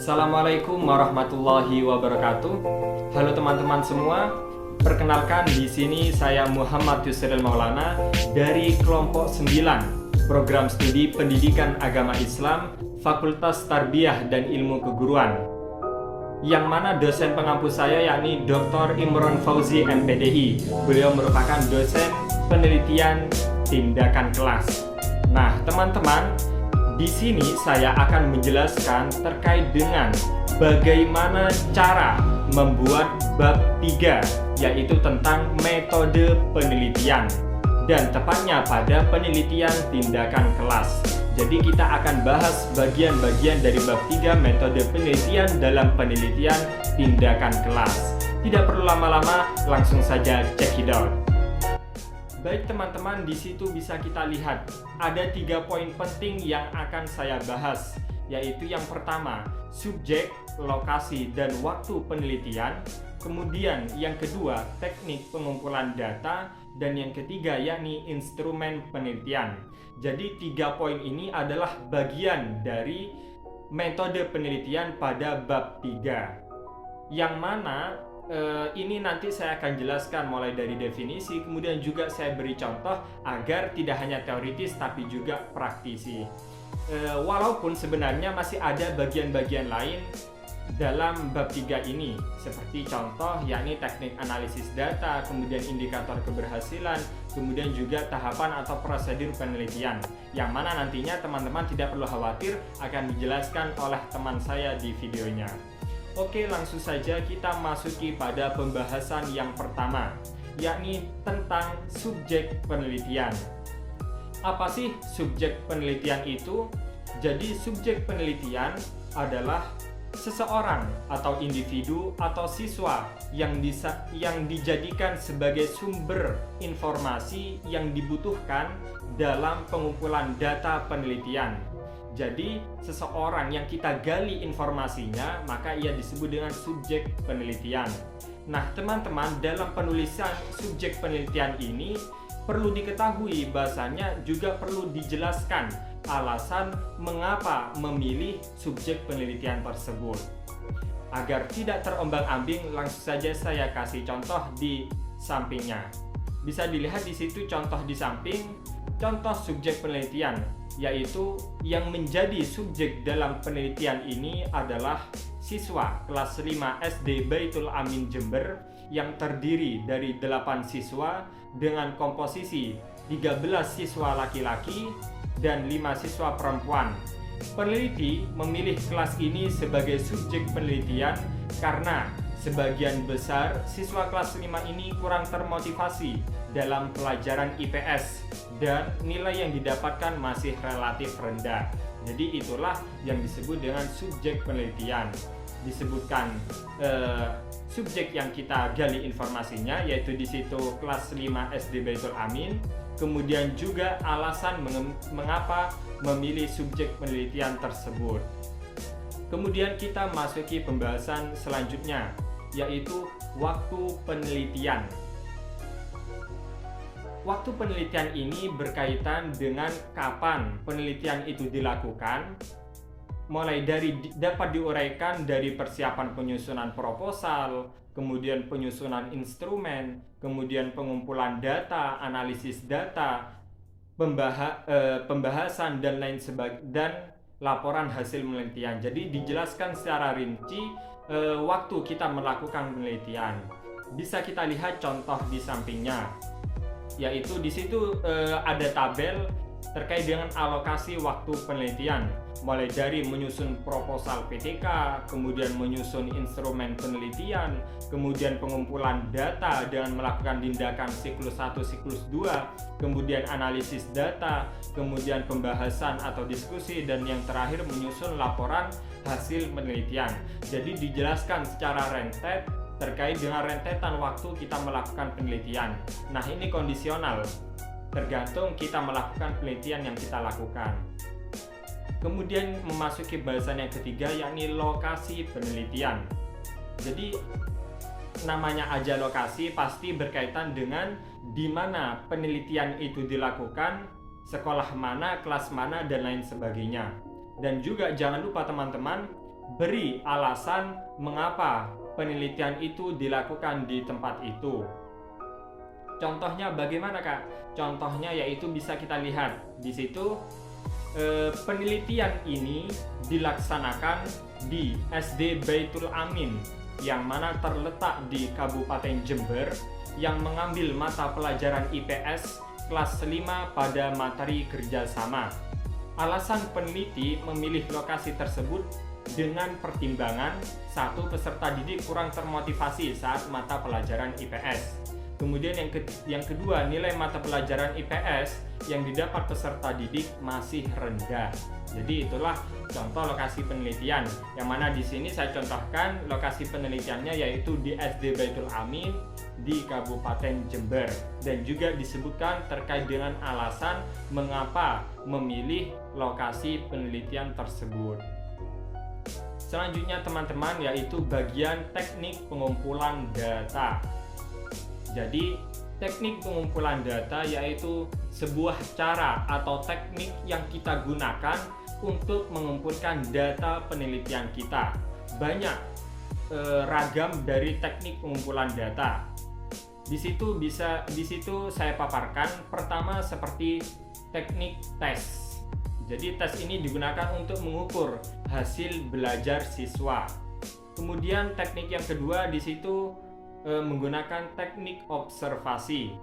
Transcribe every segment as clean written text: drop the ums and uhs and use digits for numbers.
Assalamualaikum warahmatullahi wabarakatuh. Halo teman-teman semua. Perkenalkan, di sini saya Muhammad Yusril Maulana dari kelompok 9 Program Studi Pendidikan Agama Islam Fakultas Tarbiyah dan Ilmu Keguruan. Yang mana dosen pengampu saya yakni Dr. Imron Fauzi MPDI. Beliau merupakan dosen penelitian tindakan kelas. Nah, teman-teman, di sini saya akan menjelaskan terkait dengan bagaimana cara membuat bab 3, yaitu tentang metode penelitian, dan tepatnya pada penelitian tindakan kelas. Jadi kita akan bahas bagian-bagian dari bab 3 metode penelitian dalam penelitian tindakan kelas. Tidak perlu lama-lama, langsung saja check it out. Baik teman-teman, di situ bisa kita lihat ada 3 poin penting yang akan saya bahas, yaitu yang pertama, subjek, lokasi, dan waktu penelitian. Kemudian yang kedua, teknik pengumpulan data, dan yang ketiga yakni instrumen penelitian. Jadi 3 poin ini adalah bagian dari metode penelitian pada bab 3, yang mana ini nanti saya akan jelaskan mulai dari definisi, kemudian juga saya beri contoh agar tidak hanya teoritis tapi juga praktisi. Walaupun sebenarnya masih ada bagian-bagian lain dalam bab 3 ini, seperti contoh yakni teknik analisis data, kemudian indikator keberhasilan, kemudian juga tahapan atau prosedur penelitian, yang mana nantinya teman-teman tidak perlu khawatir akan dijelaskan oleh teman saya di videonya. Oke, langsung saja kita masuki pada pembahasan yang pertama, yakni tentang subjek penelitian. Apa sih subjek penelitian itu? Jadi subjek penelitian adalah seseorang atau individu atau siswa yang dijadikan sebagai sumber informasi yang dibutuhkan dalam pengumpulan data penelitian. Jadi seseorang yang kita gali informasinya, maka ia disebut dengan subjek penelitian. Nah teman-teman, dalam penulisan subjek penelitian ini perlu diketahui bahasanya juga perlu dijelaskan alasan mengapa memilih subjek penelitian tersebut. Agar tidak terombang-ambing, langsung saja saya kasih contoh di sampingnya. Bisa dilihat di situ contoh di samping, contoh subjek penelitian, yaitu yang menjadi subjek dalam penelitian ini adalah siswa kelas 5 SD Baitul Amin Jember yang terdiri dari 8 siswa dengan komposisi 13 siswa laki-laki dan 5 siswa perempuan. Peneliti memilih kelas ini sebagai subjek penelitian karena sebagian besar siswa kelas 5 ini kurang termotivasi dalam pelajaran IPS dan nilai yang didapatkan masih relatif rendah. Jadi itulah yang disebut dengan subjek penelitian. Disebutkan subjek yang kita gali informasinya, yaitu di situ kelas 5 SD Baitul Amin. Kemudian juga alasan mengapa memilih subjek penelitian tersebut. Kemudian kita masuki pembahasan selanjutnya, yaitu waktu penelitian. Waktu penelitian ini berkaitan dengan kapan penelitian itu dilakukan, mulai dari dapat diuraikan dari persiapan penyusunan proposal, kemudian penyusunan instrumen, kemudian pengumpulan data, analisis data, pembahasan dan lain sebagainya, dan laporan hasil penelitian. Jadi dijelaskan secara rinci waktu kita melakukan penelitian. Bisa kita lihat contoh di sampingnya, yaitu di situ ada tabel terkait dengan alokasi waktu penelitian, mulai dari menyusun proposal PTK, kemudian menyusun instrumen penelitian, kemudian pengumpulan data dengan melakukan tindakan siklus 1, siklus 2, kemudian analisis data, kemudian pembahasan atau diskusi, dan yang terakhir menyusun laporan hasil penelitian. Jadi dijelaskan secara rentet terkait dengan rentetan waktu kita melakukan penelitian. Nah ini kondisional, tergantung kita melakukan penelitian yang kita lakukan. Kemudian memasuki bahasan yang ketiga, yakni lokasi penelitian. Jadi namanya aja lokasi pasti berkaitan dengan di mana penelitian itu dilakukan, sekolah mana, kelas mana, dan lain sebagainya. Dan juga jangan lupa teman-teman, beri alasan mengapa penelitian itu dilakukan di tempat itu. Contohnya bagaimana, Kak? Contohnya yaitu bisa kita lihat di situ, penelitian ini dilaksanakan di SD Baitul Amin yang mana terletak di Kabupaten Jember, yang mengambil mata pelajaran IPS kelas 5 pada materi kerjasama. Alasan peneliti memilih lokasi tersebut dengan pertimbangan satu, peserta didik kurang termotivasi saat mata pelajaran IPS. Kemudian yang kedua, nilai mata pelajaran IPS yang didapat peserta didik masih rendah. Jadi itulah contoh lokasi penelitian, yang mana di sini saya contohkan lokasi penelitiannya yaitu di SD Baitul Amin di Kabupaten Jember, dan juga disebutkan terkait dengan alasan mengapa memilih lokasi penelitian tersebut. Selanjutnya teman-teman, yaitu bagian teknik pengumpulan data. Jadi teknik pengumpulan data yaitu sebuah cara atau teknik yang kita gunakan untuk mengumpulkan data penelitian kita. Banyak ragam dari teknik pengumpulan data. Di situ saya paparkan pertama seperti teknik tes. Jadi tes ini digunakan untuk mengukur hasil belajar siswa. Kemudian teknik yang kedua di situ menggunakan teknik observasi.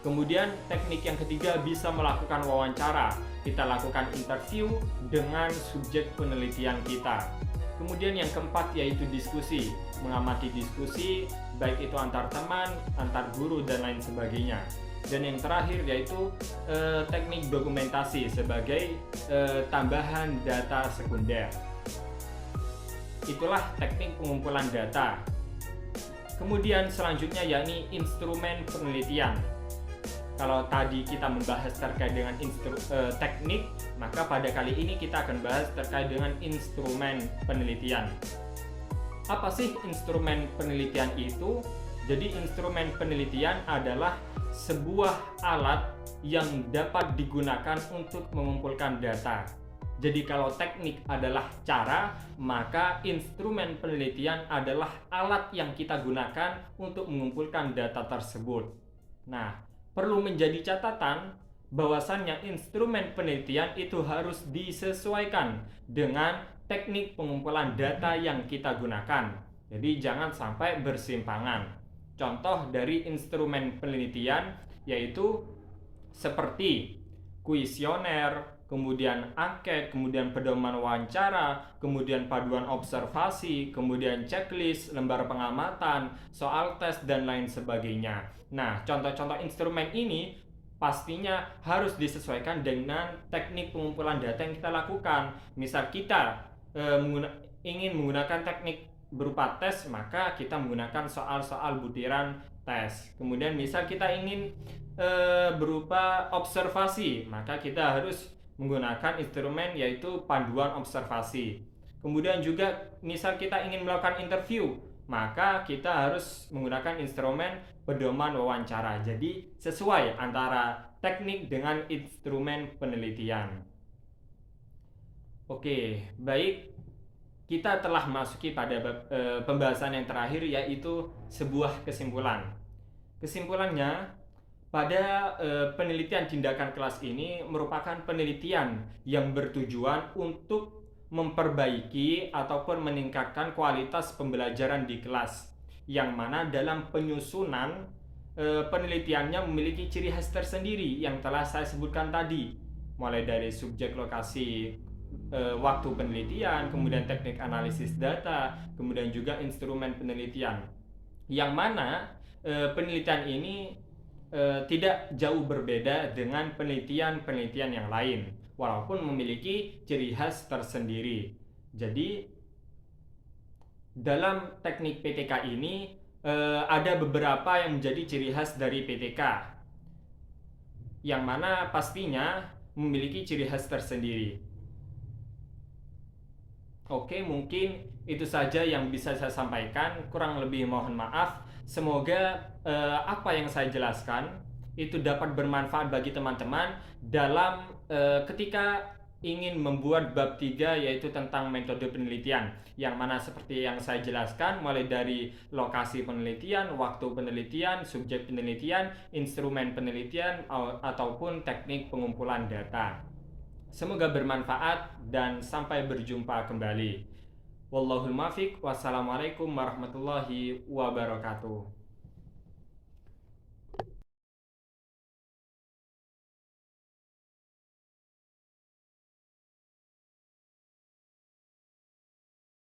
Kemudian teknik yang ketiga bisa melakukan wawancara. Kita lakukan interview dengan subjek penelitian kita. Kemudian yang keempat yaitu diskusi, mengamati diskusi baik itu antar teman, antar guru dan lain sebagainya. Dan yang terakhir yaitu teknik dokumentasi sebagai tambahan data sekunder. Itulah teknik pengumpulan data. Kemudian selanjutnya yakni instrumen penelitian. Kalau tadi kita membahas terkait dengan teknik, maka pada kali ini kita akan bahas terkait dengan instrumen penelitian. Apa sih instrumen penelitian itu? Jadi instrumen penelitian adalah sebuah alat yang dapat digunakan untuk mengumpulkan data. Jadi kalau teknik adalah cara, maka instrumen penelitian adalah alat yang kita gunakan untuk mengumpulkan data tersebut. Nah, perlu menjadi catatan bahwasannya instrumen penelitian itu harus disesuaikan dengan teknik pengumpulan data yang kita gunakan. Jadi jangan sampai bersimpangan. Contoh dari instrumen penelitian yaitu seperti kuesioner, kemudian angket, kemudian pedoman wawancara, kemudian paduan observasi, kemudian checklist, lembar pengamatan, soal tes, dan lain sebagainya. Nah, contoh-contoh instrumen ini pastinya harus disesuaikan dengan teknik pengumpulan data yang kita lakukan. Misal kita ingin menggunakan teknik berupa tes, maka kita menggunakan soal-soal butiran tes. Kemudian misal kita ingin berupa observasi, maka kita harus menggunakan instrumen yaitu panduan observasi. Kemudian juga misal kita ingin melakukan interview, maka kita harus menggunakan instrumen pedoman wawancara. Jadi sesuai antara teknik dengan instrumen penelitian. Oke, baik. Kita telah masuki pada pembahasan yang terakhir yaitu sebuah kesimpulan. Kesimpulannya, pada penelitian tindakan kelas ini merupakan penelitian yang bertujuan untuk memperbaiki ataupun meningkatkan kualitas pembelajaran di kelas, yang mana dalam penyusunan penelitiannya memiliki ciri khas tersendiri yang telah saya sebutkan tadi, mulai dari subjek, lokasi, waktu penelitian, kemudian teknik analisis data, kemudian juga instrumen penelitian, yang mana penelitian ini tidak jauh berbeda dengan penelitian-penelitian yang lain, walaupun memiliki ciri khas tersendiri. Jadi dalam teknik PTK ini ada beberapa yang menjadi ciri khas dari PTK, yang mana pastinya memiliki ciri khas tersendiri. Oke, mungkin itu saja yang bisa saya sampaikan. Kurang lebih mohon maaf. Semoga apa yang saya jelaskan itu dapat bermanfaat bagi teman-teman dalam ketika ingin membuat bab 3 yaitu tentang metode penelitian, yang mana seperti yang saya jelaskan mulai dari lokasi penelitian, waktu penelitian, subjek penelitian, instrumen penelitian ataupun teknik pengumpulan data. Semoga bermanfaat dan sampai berjumpa kembali. Wallahul muwaffiq. Wassalamualaikum warahmatullahi wabarakatuh.